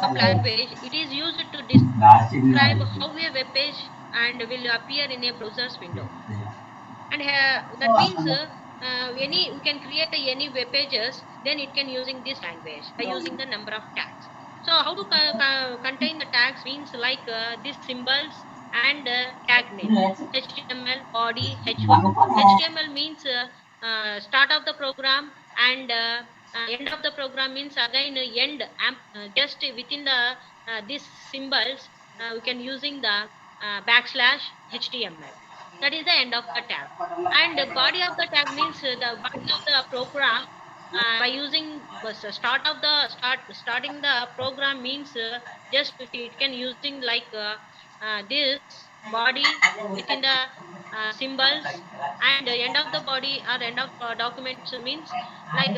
of language, it is used to describe how a web page and will appear in a browser's window. And that means any we can create any web pages, then it can using this language by using the number of tags. So how to contain the tags means like these symbols and tag name, html body h1. html means start of the program, and end of the program means again end just within the these symbols we can using the backslash html. That is the end of the tag. And the body of the tag means the body of the program by using start of the starting the program means just it can using like this body within the symbols, and end of the body or end of documents means like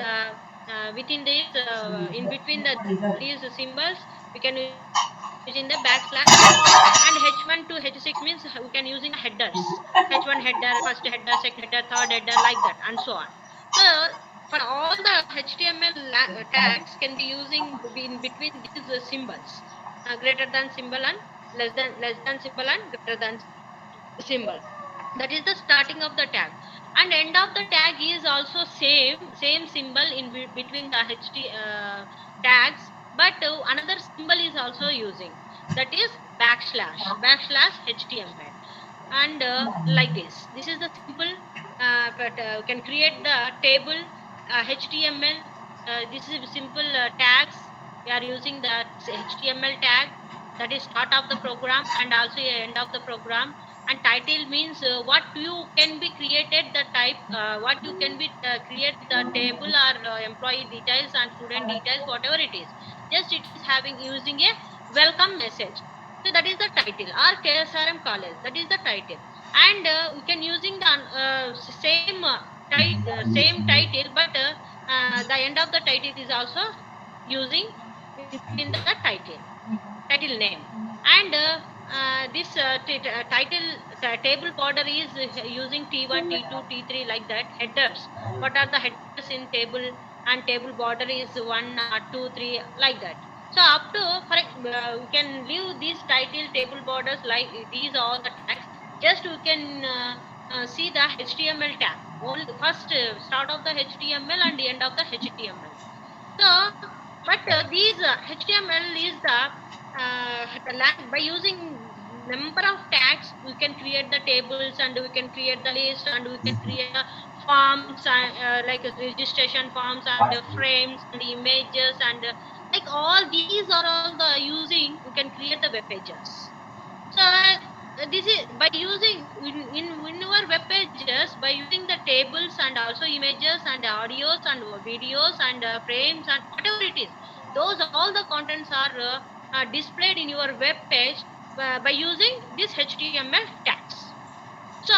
within this in between these symbols we can using the backslash h1. And h1 to h6 means we can using the headers, h1 header, first header, second header, third header, like that, and so on. So for all the html tags can be using in between these symbols, greater than symbol and less than symbol and greater than symbol. That is the starting of the tag. And end of the tag is also same symbol in between the tags, but another symbol is also using, that is backslash html. And like this is the simple, but can create the table html. This is simple tags. We are using the html tag, that is start of the program and also end of the program. And title means what you can be created the type, what you can be create the table or employee details and student details, whatever it is, just it is having using a welcome message. So that is the title, or ksrm college, that is the title. And we can using the same title, but the end of the title is also using in between the title name. And this title table border is using t1 t2 t3, like that. Headers, what are the headers in table, and table border is 1 2 3, like that. So up to we can leave these title table borders like these all the tags. Just we can see the html tag, only the first start of the html and the end of the html. So but these html is by using number of tags we can create the tables, and we can create the list, and we can create the forms, like registration forms and frames and images, and like all these are all the using we can create the web pages. So this is by using in our web pages by using the tables and also images and audios and videos and frames and whatever it is. Those all the contents are displayed in your web page by using this HTML tags. So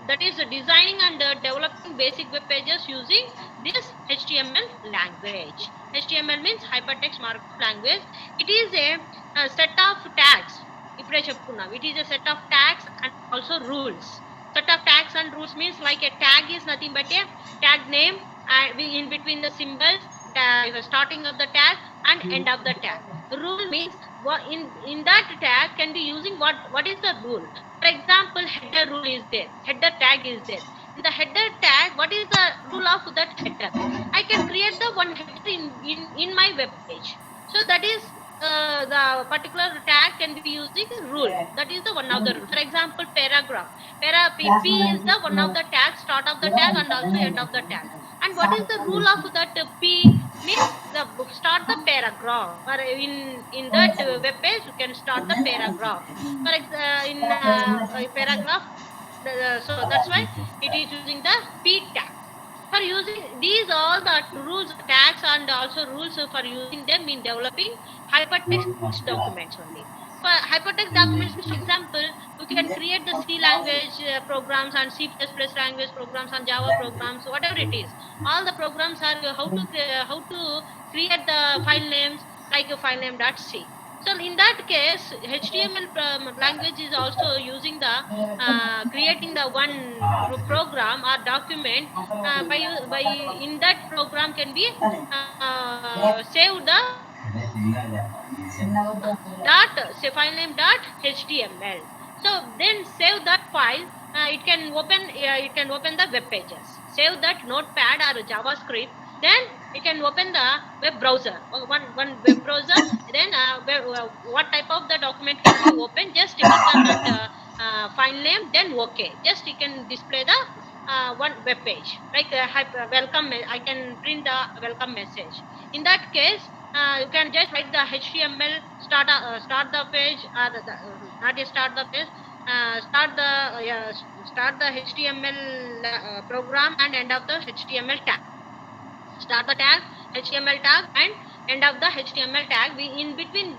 that is designing and developing basic web pages using this HTML language. HTML means hypertext markup language. It is a set of tags. ఇప్పుడే చెప్పుకున్నాం, it is a set of tags and also rules. Set of tags and rules means like a tag is nothing but a tag name in between the symbols, starting of the tag and end of the tag. Rule means what in that tag can be using what is the rule. For example, header rule is there, header tag is there. In the header tag, what is the rule of that header? I can create the one header in my web page. So that is the particular tag can be using rule. That is the one of the rule. For example, paragraph. P is the one of the tag, start of the tag and also end of the tag. And what is the rule of that p means the start the paragraph. Or in that web page you can start the paragraph. In a paragraph, so that's why it is using the p tag. For using these all the rules tags and also rules for using them in developing hypertext documents only. For hypertext documents, for example, we can create the C language programs and C++ language programs and Java programs, whatever it is. All the programs are how to create the file names like a file name.c. So in that case, HTML language is also using the creating the one program or document by in that program can be save the dot say file name dot html. So then save that file. It can open the web pages. Save that notepad or JavaScript. Then it can open the web browser. One web browser. Then what type of the document can be opened? Just click on that file name. Then OK. Just you can display the one web page like welcome. I can print the welcome message. In that case, you can just write the HTML start the page or not just start the page, start the HTML program and end of the HTML tag. Start the tag HTML tag and end of the HTML tag. We in between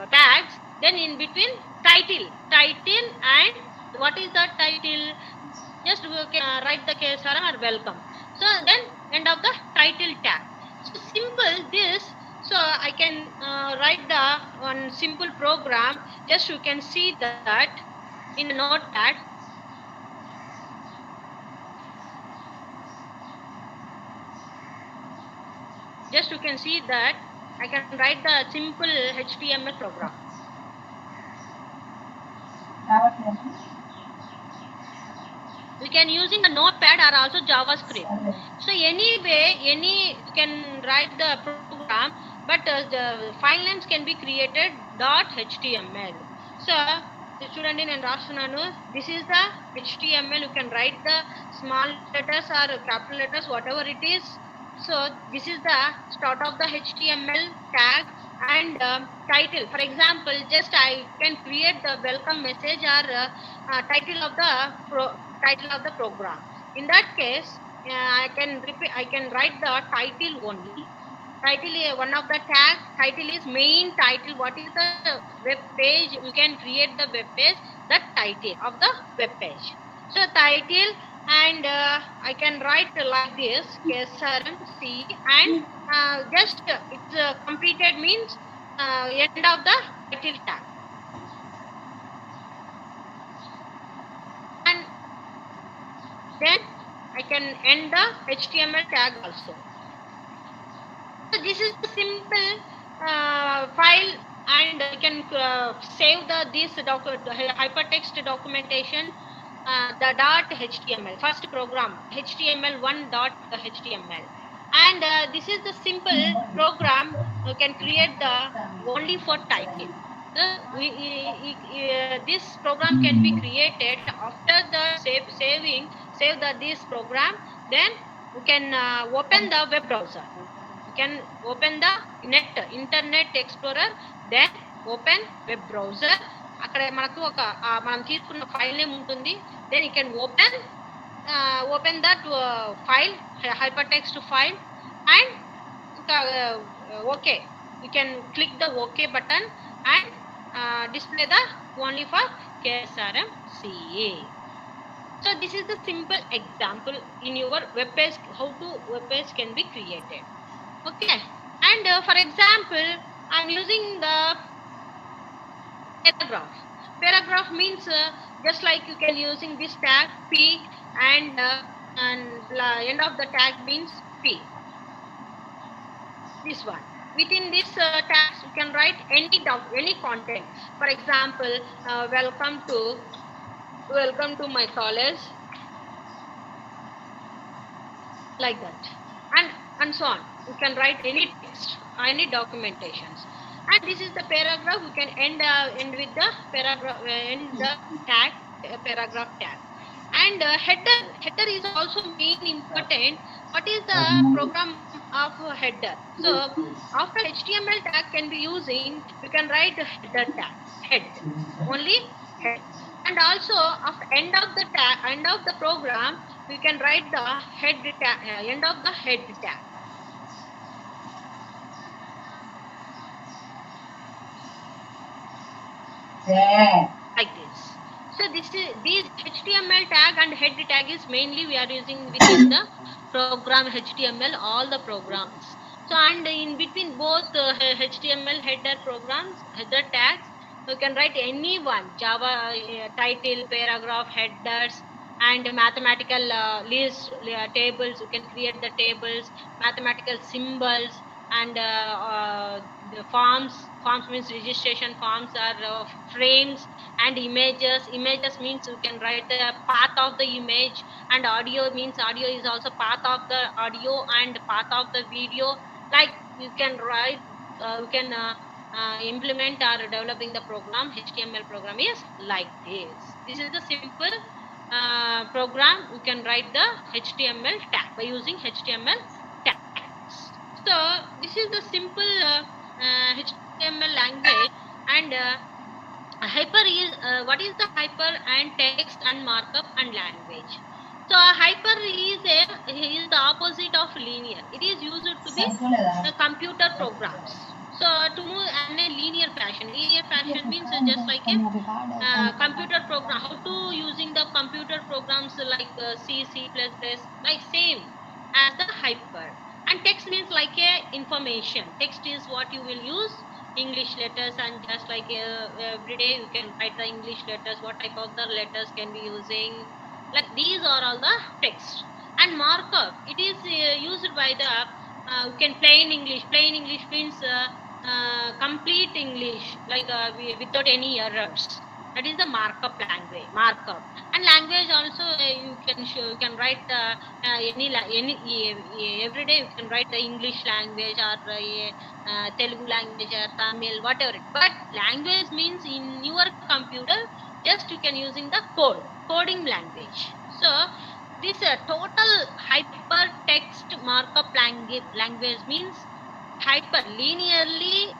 tags. Then in between title and what is the title? Just we can write the KSRM or welcome. So then end of the title tag. So simple this. So I can write the one simple program. Just you can see that in the notepad. Just you can see that I can write the simple HTML program. We can using a notepad or also JavaScript. So anyway, you can write the program, but the file names can be created .html. So చూడండి నేను రాస్తున్నాను. This is the HTML. You can write the small letters or capital letters, whatever it is. So this is the start of the HTML tag and title. For example, just I can create the welcome message or title of the program. In that case, I can write the title only. Title is one of the tag. Title is main title. What is the web page? You can create the web page. That title of the web page. So title and I can write like this KSRMC and just it's completed means end of the title tag. And then I can end the HTML tag also. So this is the simple file and you can save this hypertext documentation the .html first program html1.html and this is the simple program you can create the only for typing. This program can be created after the save this program. Then you can open the web browser. You can open the internet explorer. Then open web browser. అక్కడ మనకు ఒక మనం తీసుకున్న file name ఉంటుంది. Then you can open that file hypertext file and okay, you can click the OK button and display the only for KSRM CA. So this is the simple example in your web page how to web page can be created. Okay, and for example, I'm using the paragraph. Paragraph means just like you can using this tag P and end of the tag means P. This one. Within this tags you can write any content. For example, welcome to my college, like that, and so on. You can write any text, any documentations. And this is the paragraph. You can end with the paragraph, end the tag, paragraph tag. And header is also main important. What is the program of header? So after HTML tag can be using, you can write header tag, head, only head. And also after end of the tag, end of the program, we can write the head tag, end of the head tag. Like this. So these HTML tag and head tag is mainly we are using within the program HTML, all the programs. So, and in between both HTML header programs, header tags, you can write any one Java title, paragraph, headers, and mathematical list tables. You can create the tables, mathematical symbols, and the forms. Forms means registration forms are frames, and images. Images means you can write the path of the image, and audio means audio is also path of the audio and path of the video. Like you can write, you can implement or developing the program. HTML program is like this. This is the simple program. You can write the HTML tag by using HTML tags. So this is the simple HTML language. And hyper is what is the hyper and text and markup and language. So a hyper is the opposite of linear. It is used to be computer programs. So to move in a linear fashion. Linear fashion means just like a computer program. How to using the computer programs like C, C++, like same as the hyper. And text means like a information. Text is what you will use English letters, and just like every day you can write the English letters. What type of the letters can be using? Like these are all the text. And markup. It is used by the you can plain English. Plain English means complete English, like without any errors. That is the markup language. Markup. And language also, you can show, you can write every day you can write the English language, or Telugu language, or Tamil, whatever it. But language means in your computer, just you can using the coding language. So this total hypertext markup language means hyper linearly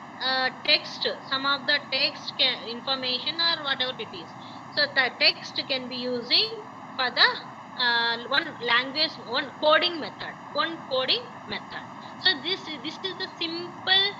text, some of the text information or whatever it is. So the text can be using for the one language, one coding method. So this is the simple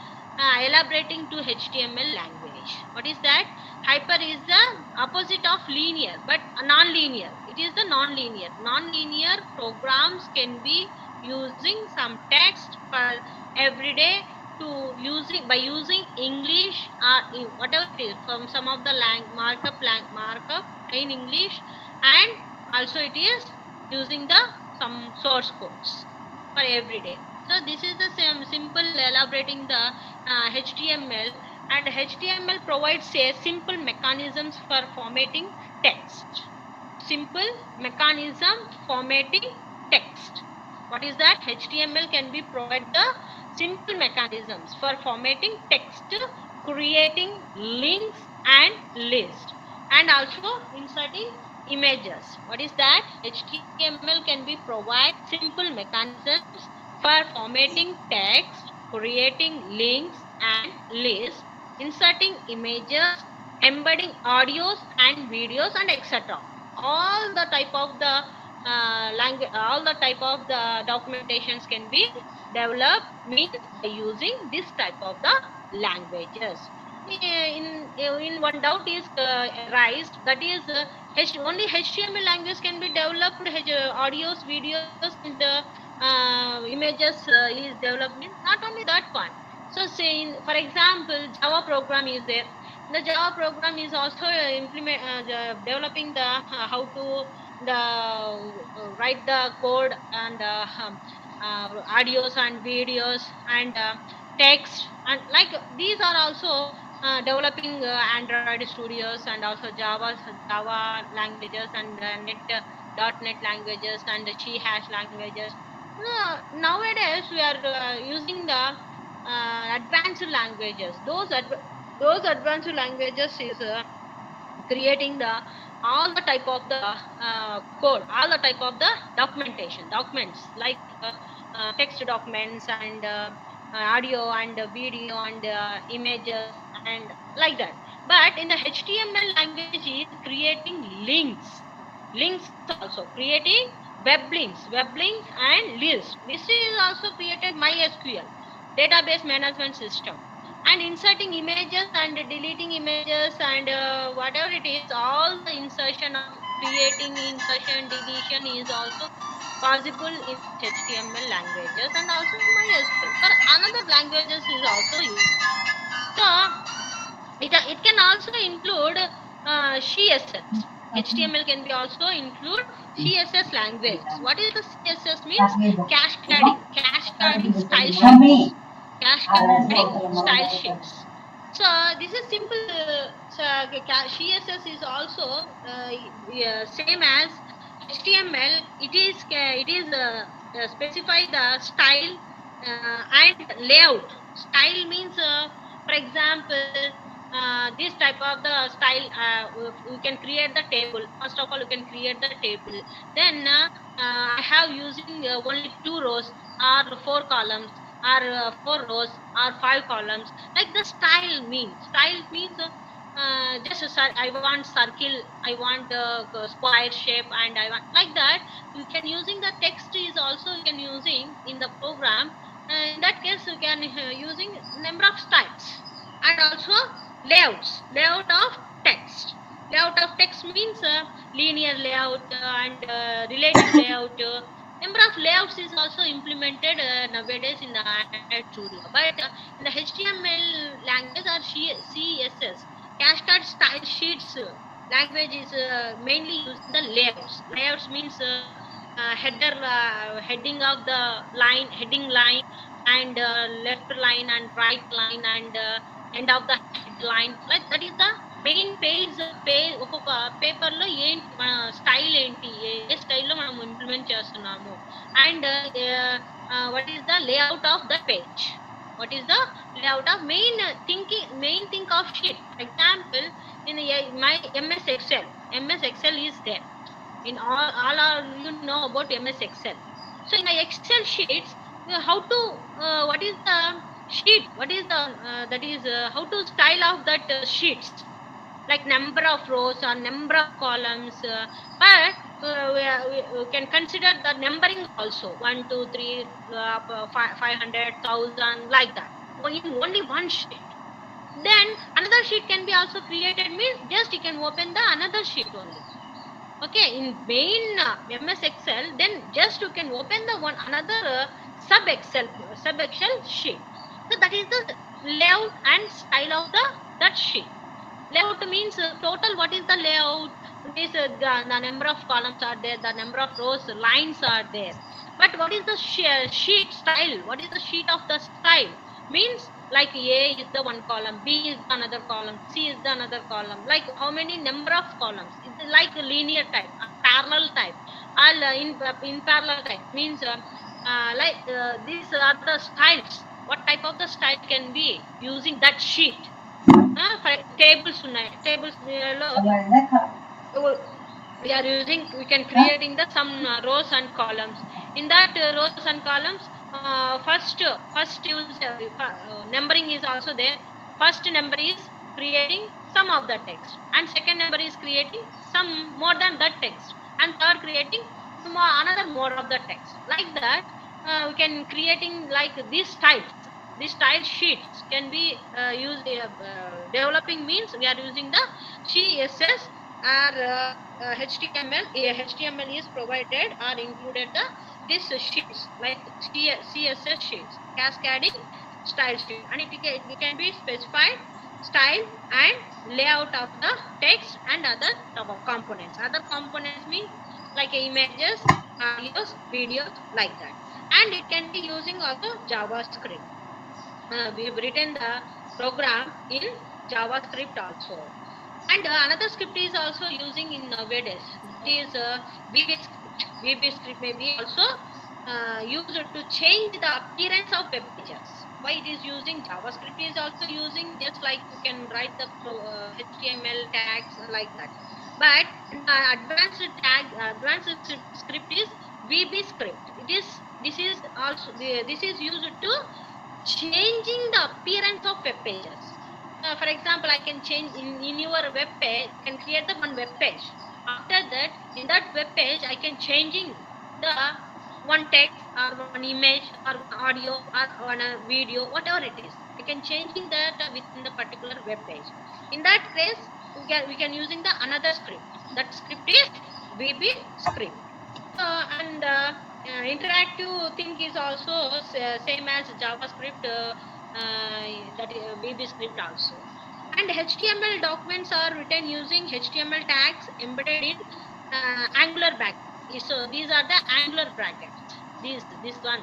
elaborating to HTML language. What is that? Hyper is the opposite of linear, but non-linear. It is the non-linear. Non-linear programs can be using some text for every day, to using by using English or whatever it is, from some of the markup in English, and also it is using the some source codes for every day. So this is the same simple elaborating the HTML. And HTML provides a simple mechanisms for formatting text. Simple mechanism formatting text. What is that? HTML can be provide the simple mechanisms for formatting text, creating links and list, and also inserting images. What is that? HTML can be provide simple mechanisms for formatting text, creating links and lists, inserting images, embedding audios and videos, and etc. All the type of the language, all the type of the documentations can be developed means by using this type of the languages. In one doubt is raised, that is only HTML language can be developed, audios, videos, and images is development. Not only that one. So say for example, Java program is there. The Java program is also developing the how to the write the code, and audios and videos, and text, and like these are also developing Android studios, and also Java languages, and .NET languages, and the C hash languages. Nowadays we are using the advanced languages. Those advanced languages is creating the all the type of the code, all the type of the documents, like text documents, and audio, and video, and images, and like that. But in the HTML language is creating links also, creating web links and lists. List is also created MySQL database management system, and inserting images and deleting images, and whatever it is, all the insertion of creating, insertion, deletion is also possible in HTML languages, and also MySQL. For languages is also used. So it can also include CSS. HTML can be also include CSS language. What is the CSS means? Cascading style sheets. Cascading style sheets. So this is simple. CSS is also same as HTML. It is specify the style and layout. Style means, for example, this type of the style, we can create the table. First of all, you can create the table. Then I have using only 2 rows or 4 columns or 4 rows or 5 columns. Like the style means just I want circle, I want square shape, and I want like that. You can using the text is also you can using in the program. In that case, you can using number of styles, and also layout of text. Layout of text means linear layout and relative layout. Number of layouts is also implemented nowadays in the Android Studio. But in the HTML language or CSS, Cascade style sheets language is mainly using the layouts. Layouts means heading of the line, heading line, and left line and right line, and end of the headline. Like that is the main ఒక్కొక్క paper లో ఏంటి మన style ఏంటి, ఏ స్టైల్లో మనం implement చేస్తున్నాము, and what is the layout of the page, what is the layout of main think of sheet. For example, in my MS Excel is there. In all are you know about MS Excel. So in the Excel sheets, how to what is the sheet, what is the that is how to style of that sheets, like number of rows or number of columns. But we can consider the numbering also, 1 2 3 500,000, like that, in only one sheet. Then another sheet can be also created, means just you can open the another sheet only. Okay, in main MS Excel, then just you can open the one another sub Excel sheet. So that is the layout and style of that sheet. Layout means total, what is the layout, this the number of columns are there, the number of rows, lines are there. But what is the sheet style, what is the sheet of the style, means like A is the one column, B is the another column, C is the another column, like how many number of columns. It's like a linear type, a parallel type, or in parallel type means these are the styles. What type of the style can be using that sheet. Tables ఉన్నాయి, tables లో we are using, we can creating the some rows and columns. In that rows and columns, first use numbering is also there. First number is creating some of the text, and second number is creating some more than that text, and third creating another more of the text. Like that, we can creating like these types. These style sheets can be used. Developing means we are using the CSS or HTML. HTML is provided or included the this sheets like CSS sheets, cascading style sheet, and it can be specified style and layout of the text and other components. Other components mean like images, audios, videos, like that. And it can be using also JavaScript. We've written the program in JavaScript also. And another script is also using in nowadays. That is VB script. VB script may be also used to change the appearance of web pages. Why it is using JavaScript is also using, just like you can write the HTML tags like that. But advanced script is VB script. This is used to changing the appearance of web pages. For example, I can change in your web page, I can create the one web page. After that, in that web page, I can changing the one text or one image or one audio or one video, whatever it is. I can changing that within the particular web page. In that case, we can using the another script. That script is VB script. And interactive thing is also same as JavaScript. that VB script also. And HTML documents are written using HTML tags embedded in Angular brackets. So these are the Angular brackets. This one.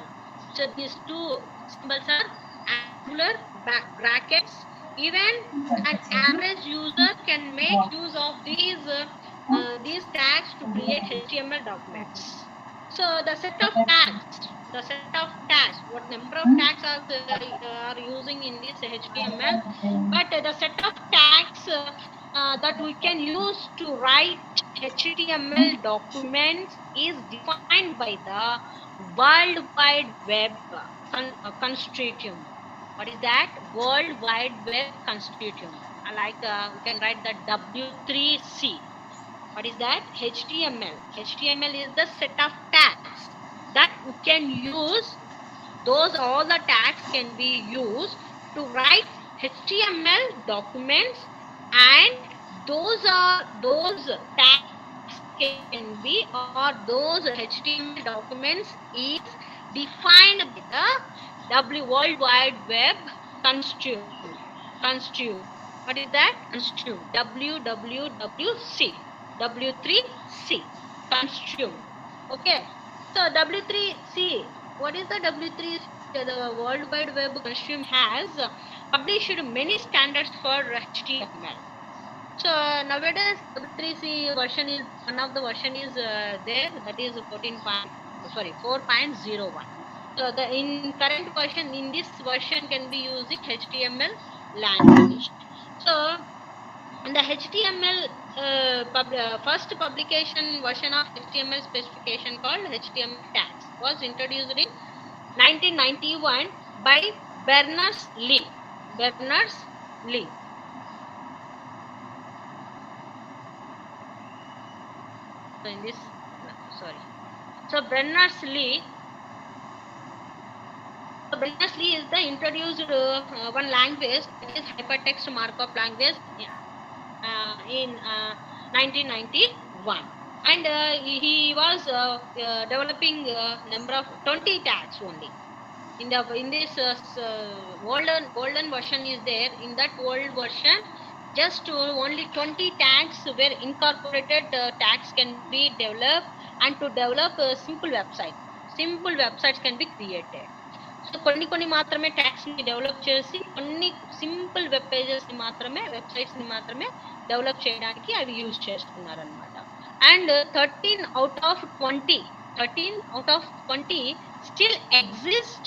So these two symbols are Angular brackets. Even an average user can make use of these tags to create HTML documents. So what number of tags are using in this HTML, but the set of tags that we can use to write HTML documents is defined by the World Wide Web Consortium. What is that? World Wide Web Consortium. We can write the W3C. What is that? HTML. HTML is the set of tags that we can use. All the tags can be used to write HTML documents, and those tags can be, or those HTML documents is defined by the World Wide Web Consortium. What is that? Consortium. WWWC. W3C. Consortium. Okay. So W3C. What is the W3C? The World Wide Web Consortium has published many standards for HTML. So nowadays W3C version is one of the version is there, that is 4.01. So in current version, in this version can be using HTML language. So in the HTML first publication version of HTML specification called HTML tags was introduced in 1991 by Berners-Lee. Berners-Lee. So in this, sorry. So Berners-Lee is the introduced one language, that is hypertext markup language, in 1991, and he was developing number of 20 tags only. In this golden version is there. In that old version, just only 20 tags were incorporated. Tags can be developed, and to develop simple websites can be created. So కొన్ని మాత్రమే tags ని develop చేసి కొన్ని simple web pages ని మాత్రమే, websites ని మాత్రమే develop చేయడానికి అవి యూజ్ చేస్తున్నారు అనమాట. And 13 out of 20 still exist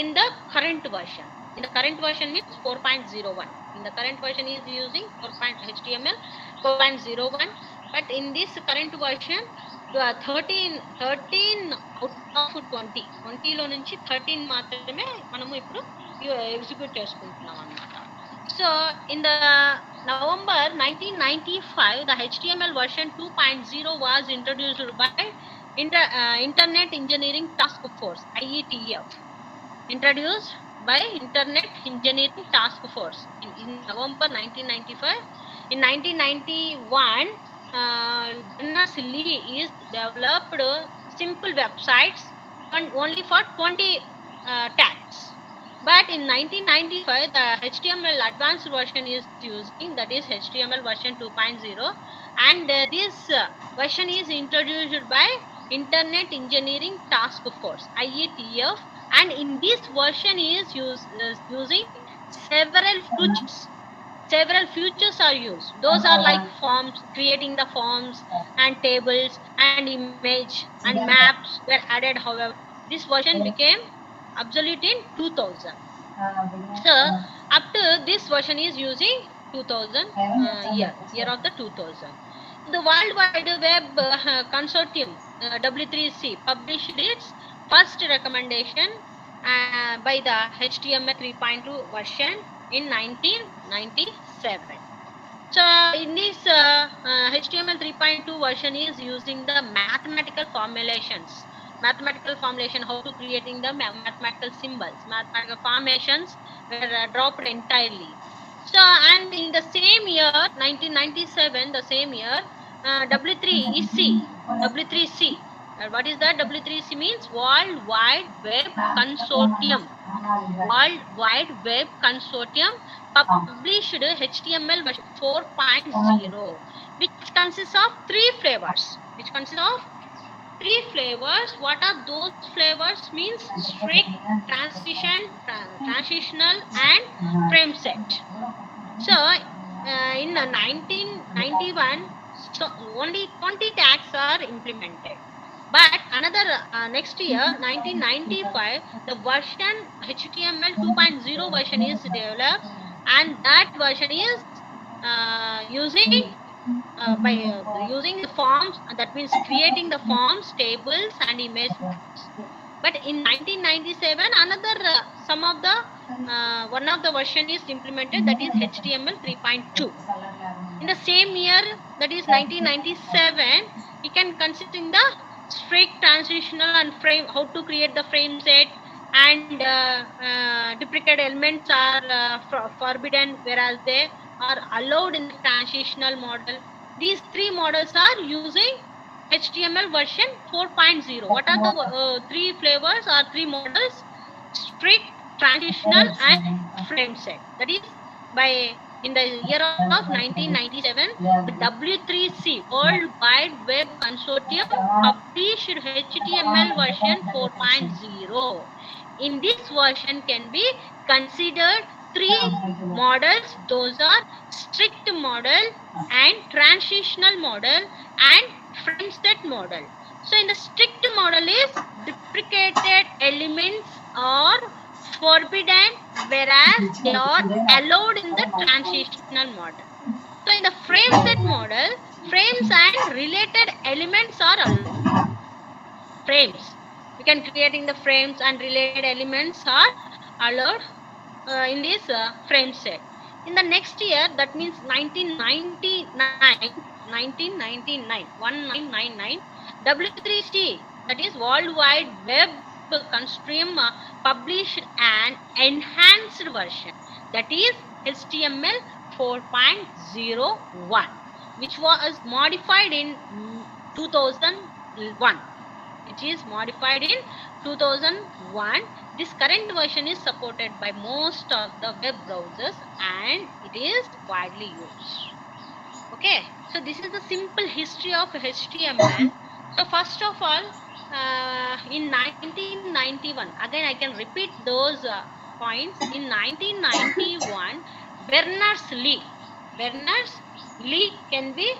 in the current version. In the current version means 4.01. In the current version is using HTML 4.01, but in this current version 13 out of 20 లో నుంచి 13 మాత్రమే మనము ఇప్పుడు ఎగ్జిక్యూట్ చేసుకుంటున్నాం అన్నమాట. So in the November 1995, the HTML version 2.0 was introduced by Internet Engineering Task Force, IETF. Introduced by Internet Engineering Task Force in November 1995. In 1991, Berners-Lee is developed simple websites and only for 20 tags. But in 1995, the HTML advanced version is using, that is HTML version 2.0, and this version is introduced by Internet Engineering Task Force, IETF, and in this version is using several features are used. Those are like forms, creating the forms and tables and image and maps were added. However, this version became obsolete in 2000. So up to this version is using 2000 year of the 2000. The World Wide Web Consortium, W3C, published its first recommendation by the HTML 3.2 version in 1997. So in this HTML 3.2 version is using the mathematical formulation, how to creating the mathematical symbols, mathematical formations were dropped entirely. So, and in the same year 1997, the same year, W3C. What is that? W3C means World Wide Web Consortium. World Wide Web Consortium published HTML version 4.0, which consists of three flavors. What are those flavors? Means strict, transitional, and frame set. So, in 1991, so only 20 tags are implemented. But another next year, 1995, the version HTML 2.0 version is developed, and that version is using using the forms. That means creating the forms, tables, and image maps. But in 1997, another some of the one of the version is implemented, that is HTML 3.2. In the same year, that is 1997, we can consider in the strict, transitional, and frame, how to create the frame set, and duplicate elements are forbidden, whereas they are allowed in the transitional model. These three models are using HTML version 4.0. What are the three flavors or three models? Strict, transitional, and frame set. That is, by in the year of 1997, the W3C, World Wide Web Consortium, published HTML version 4.0. In this version can be considered three models. Those are strict model and transitional model and frame set model. So in the strict model is deprecated elements are forbidden, whereas they are allowed in the transitional model. So in the frame set model, frames and related elements are allowed. Frames, we can creating the frames and related elements are allowed in this frame set. In the next year, that means 1999, W3C, that is World Wide Web Consortium, published an enhanced version, that is HTML 4.01, which was modified in 2001. Which is modified in 2001. This current version is supported by most of the web browsers and it is widely used. Okay, so this is the simple history of HTML. So first of all, in 1991, again I can repeat those points. In 1991, Berners-Lee can be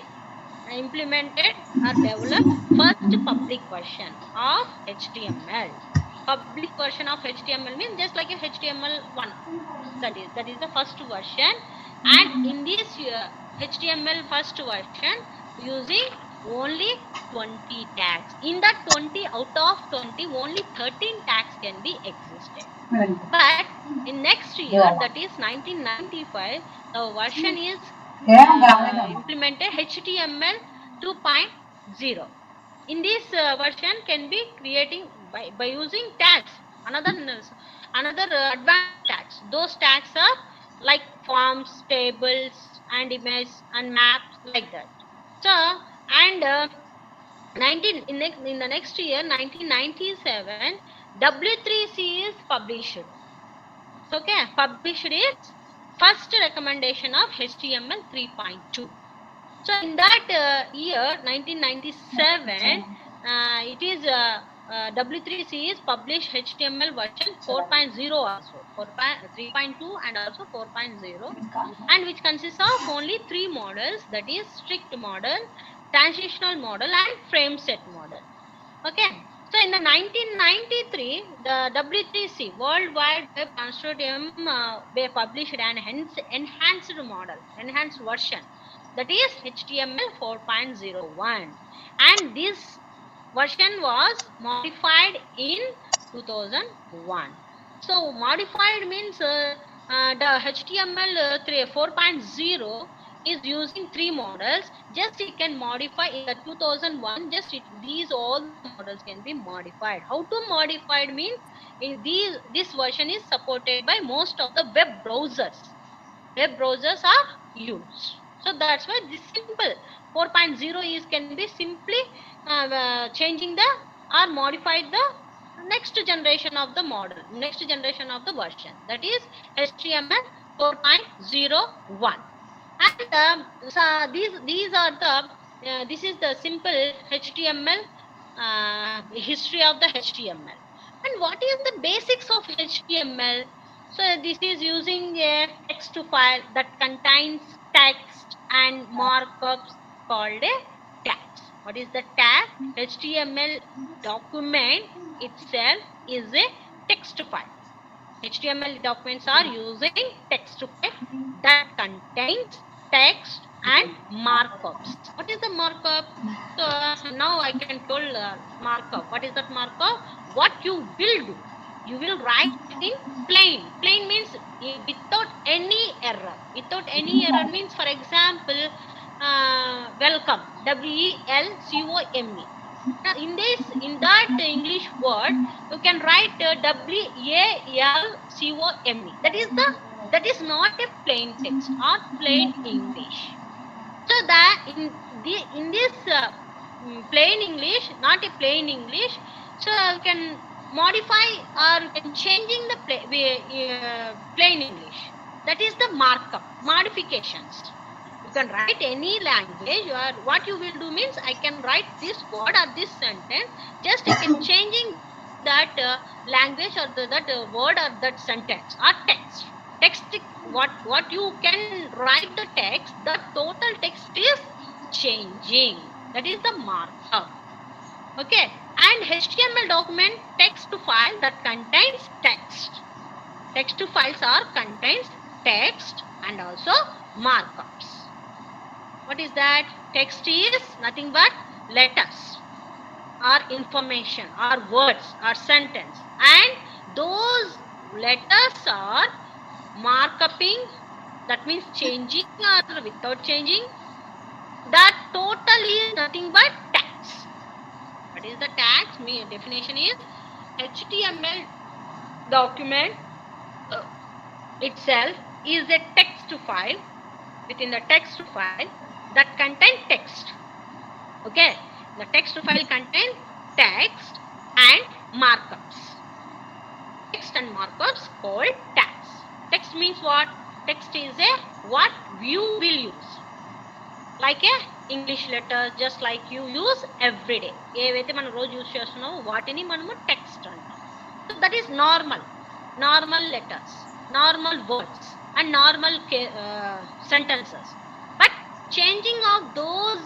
implemented or developed first public version of HTML. Public version of HTML means just like a HTML1. That is the first version. And in this HTML first version, using only 20 tags. In that 20, out of 20, only 13 tags can be existed. But in next year, that is 1995, the version is implemented HTML 2.0. In this version can be creating by using tags. Another advanced tags. Those tags are like forms, tables, and image and maps, like that. So, and in the next year, 1997, W3C is published. Okay, published its first recommendation of HTML 3.2. So in that year, 1997, it is W3C is published HTML version 4.0 also, 3.2 and also 4.0, and which consists of only three models, that is strict model, transitional model, and frame set model. Okay. So in the 1993, the W3C, World Wide Web Consortium, they published an enhanced version, that is HTML 4.01, and this version was modified in 2001. So modified means the HTML 4.0 is using three models. Just it can modify in the 2001. These all the models can be modified. How to modified means this version is supported by most of the web browsers. Web browsers are used. So that's why this simple 4.0 is can be simply changing the or modified the next generation of the model, next generation of the version, that is HTML 4.01. And so these are the this is the simple HTML history of the HTML. And what is the basics of HTML? So this is using a text file that contains text and markups called a tags. What is the tag? HTML document itself is a text file. HTML documents are using text file that contains text and markups. What is the markup? So now I can tell markup. What is that markup? What you will do? You will write in plain. Plain means without any error. Without any error means, for example, welcome. WELCOME. Now, in that English word, you can write WALCOME. That is not a plain text or plain English. So that in this plain English, not a plain English, so you can modify or you can changing the plain English. That is the markup, modifications. You can write any language, or what you will do means I can write this word or this sentence, just I can changing that language or that word or that sentence or text. Text, what you can write the text, the total text is changing. That is the markup. Okay, and HTML document text file that contains text. Text files are contains text and also markups. What is that? Text is nothing but letters or information or words or sentence, and those letters are markupping, that means changing or without changing. That total is nothing but tags. What is the tags? Definition is HTML document itself is a text file. Within the text file that contain text. Okay, the text file contains text and markups. Text and markups called tags. Text means what? Text is a what you will use, like a English letter, just like you use every day. ఏవైతే మనం రోజు use చేస్తున్నామో వాటిని మనము text అంటాం. So that is normal letters, normal words and normal sentences. But changing of those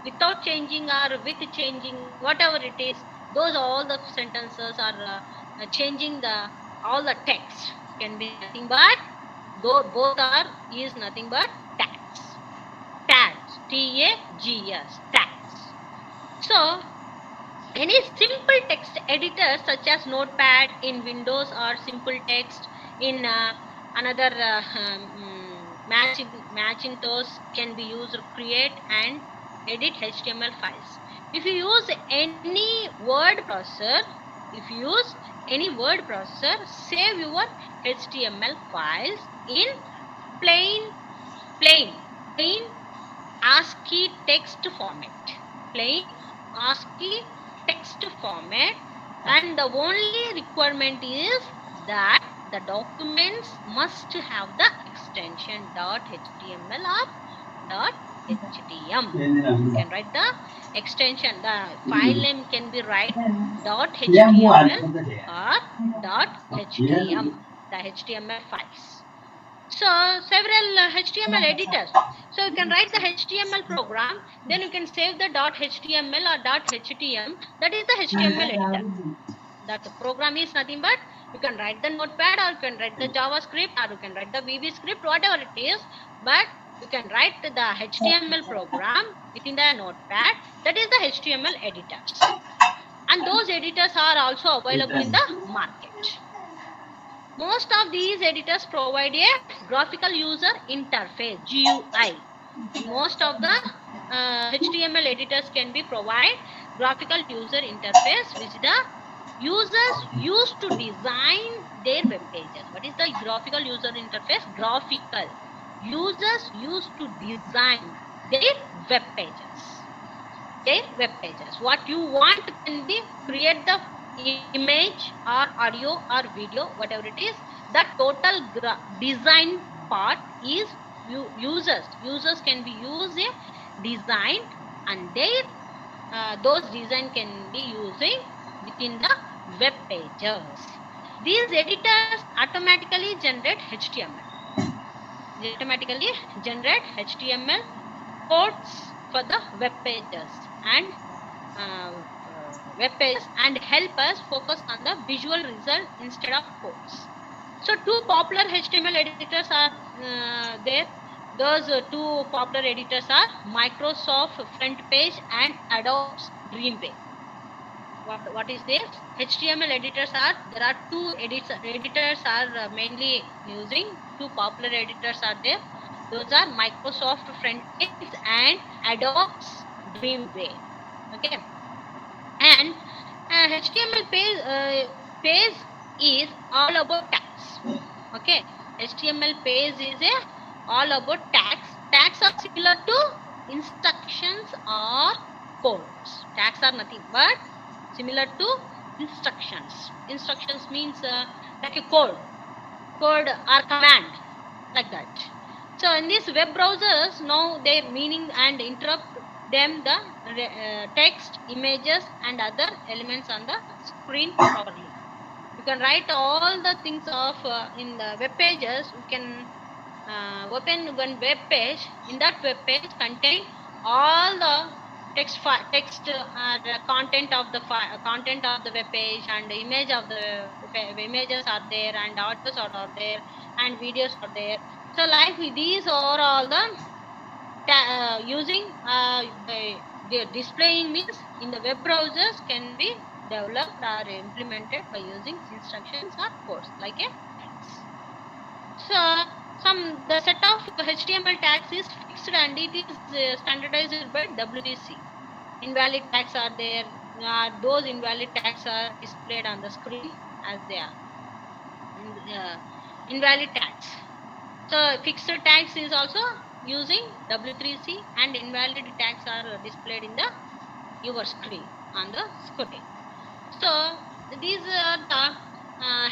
without changing or with changing, whatever it is, those all the sentences are changing all the text can be nothing but both are is nothing but tags. Tags, TAGS, tags. So any simple text editor such as Notepad in Windows or simple text in another Macintosh can be used to create and edit HTML files. If you use any word processor, save your HTML files in plain ASCII text format. Plain ASCII text format, and the only requirement is that the documents must have the extension .html or .htm. You can write the extension. The file name can be write .html or .htm, the HTML files. So several HTML editors. So you can write the HTML program, then you can save the .html or .htm. That is the HTML editor. That program is nothing but you can write the Notepad, or you can write the JavaScript, or you can write the VB script, whatever it is. But you can write the HTML program within the Notepad. That is the HTML editors. And those editors are also available in the market. Most of these editors provide a graphical user interface, GUI. Most of the HTML editors can be provide graphical user interface, which the users use to design their web pages. What is the graphical user interface? Graphical. Users use to design their web pages. What you want can be create the image or audio or video, whatever it is, the total design part is users can be used a design, and their those design can be using within the web pages. These editors automatically generate HTML. They automatically generate HTML codes for the web pages and web pages, and help us focus on the visual result instead of codes. So two popular HTML editors are there. Those two popular editors are Microsoft Front Page and Adobe's Dreamweaver. What is this? HTML editors are, there are two editors are mainly using, two popular editors are there. Those are Microsoft Front Page and Adobe's Dreamweaver. Okay. And HTML page is all about tags. Okay, HTML page is all about tags. Tags are similar to instructions or codes. Tags are nothing but similar to instructions. Instructions means like a code or command, like that. So in these web browsers, now their meaning and interrupt them the text, images and other elements on the screen properly. You can write all the things of in the web pages. You can open one web page. In that web page contain all the text content of the content of the web page, and the image of the images are there, and audios are there, and videos are there. So like these are all the using the displaying means in the web browsers can be developed or implemented by using instructions or codes like a tags. So the set of HTML tags is fixed and it is standardized by W3C. Invalid tags are there. Those invalid tags are displayed on the screen as they are. Invalid tags. So fixed tags is also using W3C, and invalid tags are displayed in the your screen on the screen. So these are the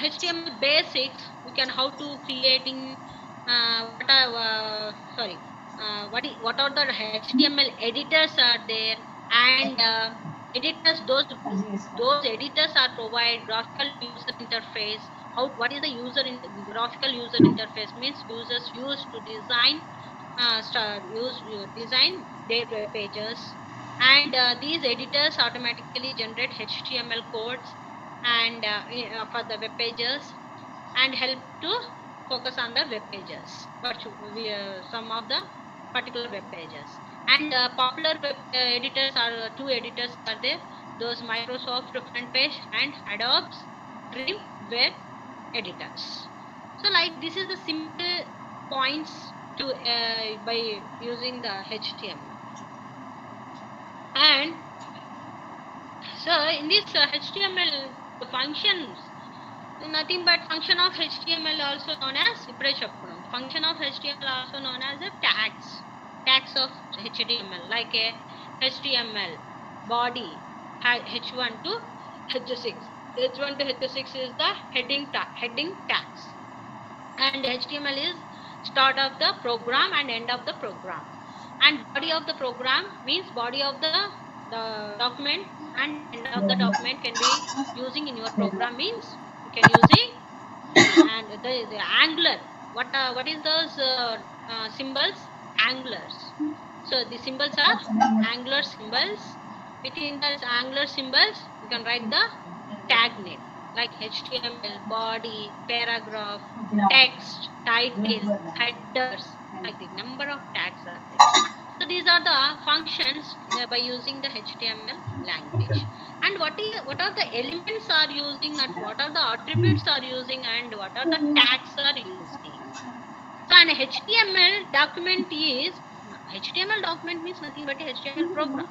HTML basics. We can how to creating what are the HTML editors are there, and editors those editors are provide graphical user interface. What is the graphical user interface means users use to design design their web pages, and these editors automatically generate HTML codes and for the web pages, and help to focus on the web pages, some of the particular web pages. And popular web editors are two editors are there, those Microsoft Front Page and Adobe's Dreamweaver editors. So like this is the simple points to by using the HTML. And so in this HTML the functions, nothing but function of HTML also known as function of HTML also known as a tags of HTML, like a HTML body h1 to h6. h1 to h6 is the heading tags, and HTML is start of the program and end of the program, and body of the program means body of the document, and end of the document can be using in your program means you can using. And the angular, what is those symbols? Anglers. So the symbols are angular symbols. Within those angular symbols you can write the tag name like HTML, body, paragraph, text, title, headers, like the number of tags are there. So these are the functions by using the HTML language. And what are the elements are using, and what are the attributes are using, and what are the tags are using. So an HTML document means nothing but a HTML program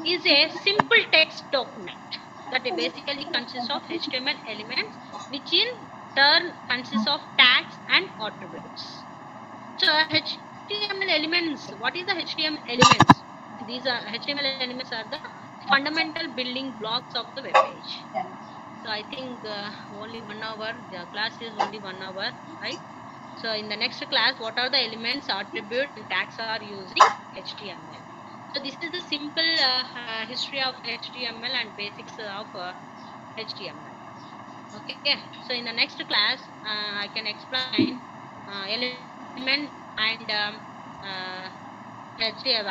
is a simple text document that basically consists of HTML elements, which in turn consists of tags and attributes. So HTML elements, what is the HTML elements? These are HTML elements are the fundamental building blocks of the web page. So I think only 1 hour. The class is only 1 hour, right? So in the next class, what are the elements, attributes, and tags are using HTML? So this is the simple history of HTML and basics of HTML. Okay. So in the next class, I can explain elements and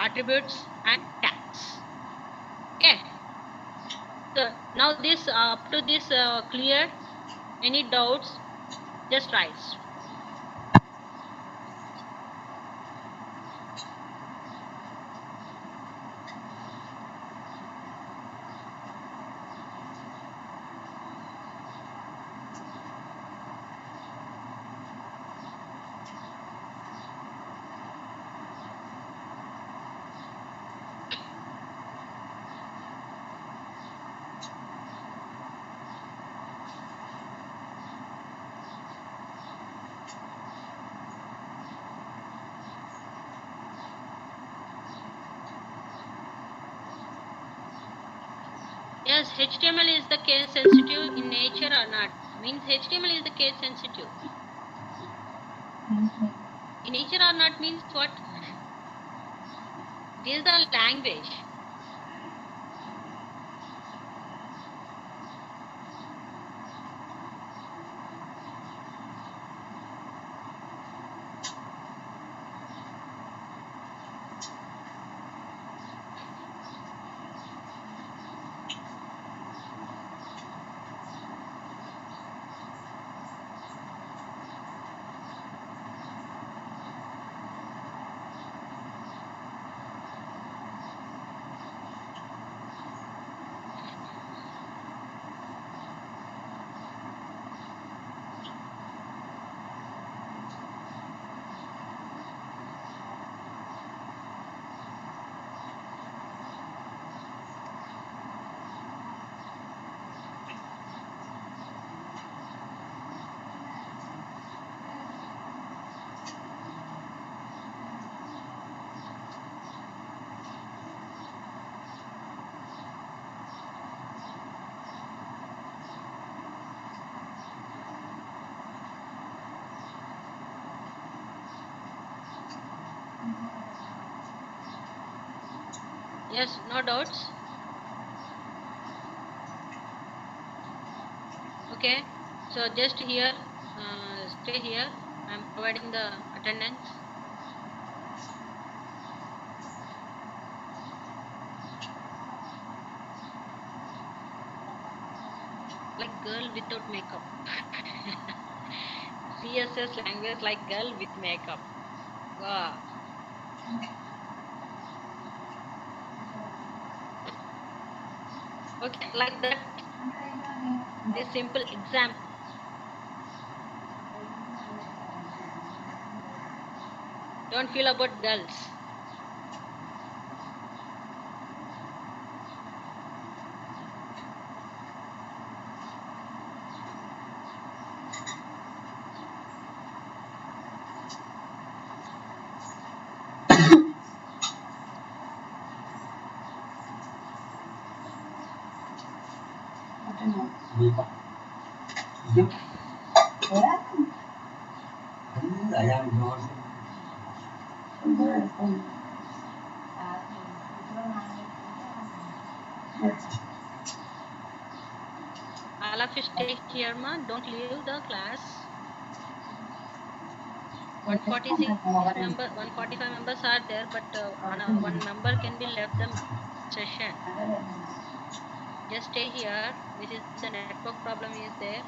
attributes and tags. Okay. So now this up to this clear. Any doubts? Just rise. Yes, HTML is the case sensitive in nature or not? Means HTML is the case sensitive. In nature or not means what? It is the language. Yes, no doubts. Okay. So just here, stay here. I am providing the attendance. Like girl without makeup. CSS language like girl with makeup. Wow. Okay, like that. This simple example. Don't feel about girls. All of you stay here, ma. Don't leave the class. 146 member, 145 members are there, but one member can be left the session. Just stay here. This is the network problem is there.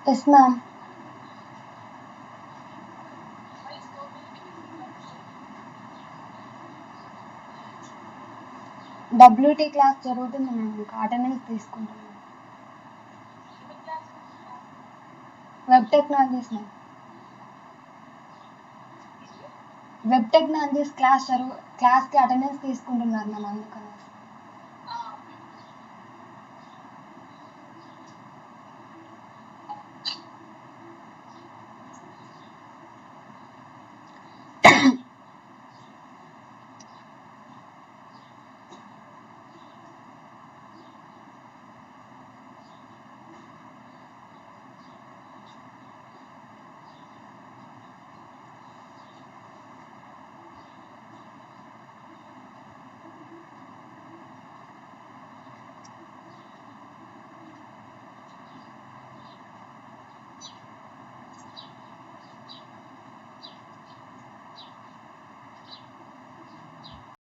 Yes, ma'am. WT class జరుగుతుంది ma'am. ఇంకా attendance తీసుకుంటున్నాను. Web technologies ma'am. Web technologies క్లాస్కి attendance తీసుకుంటున్నారు ma'am అందుకని.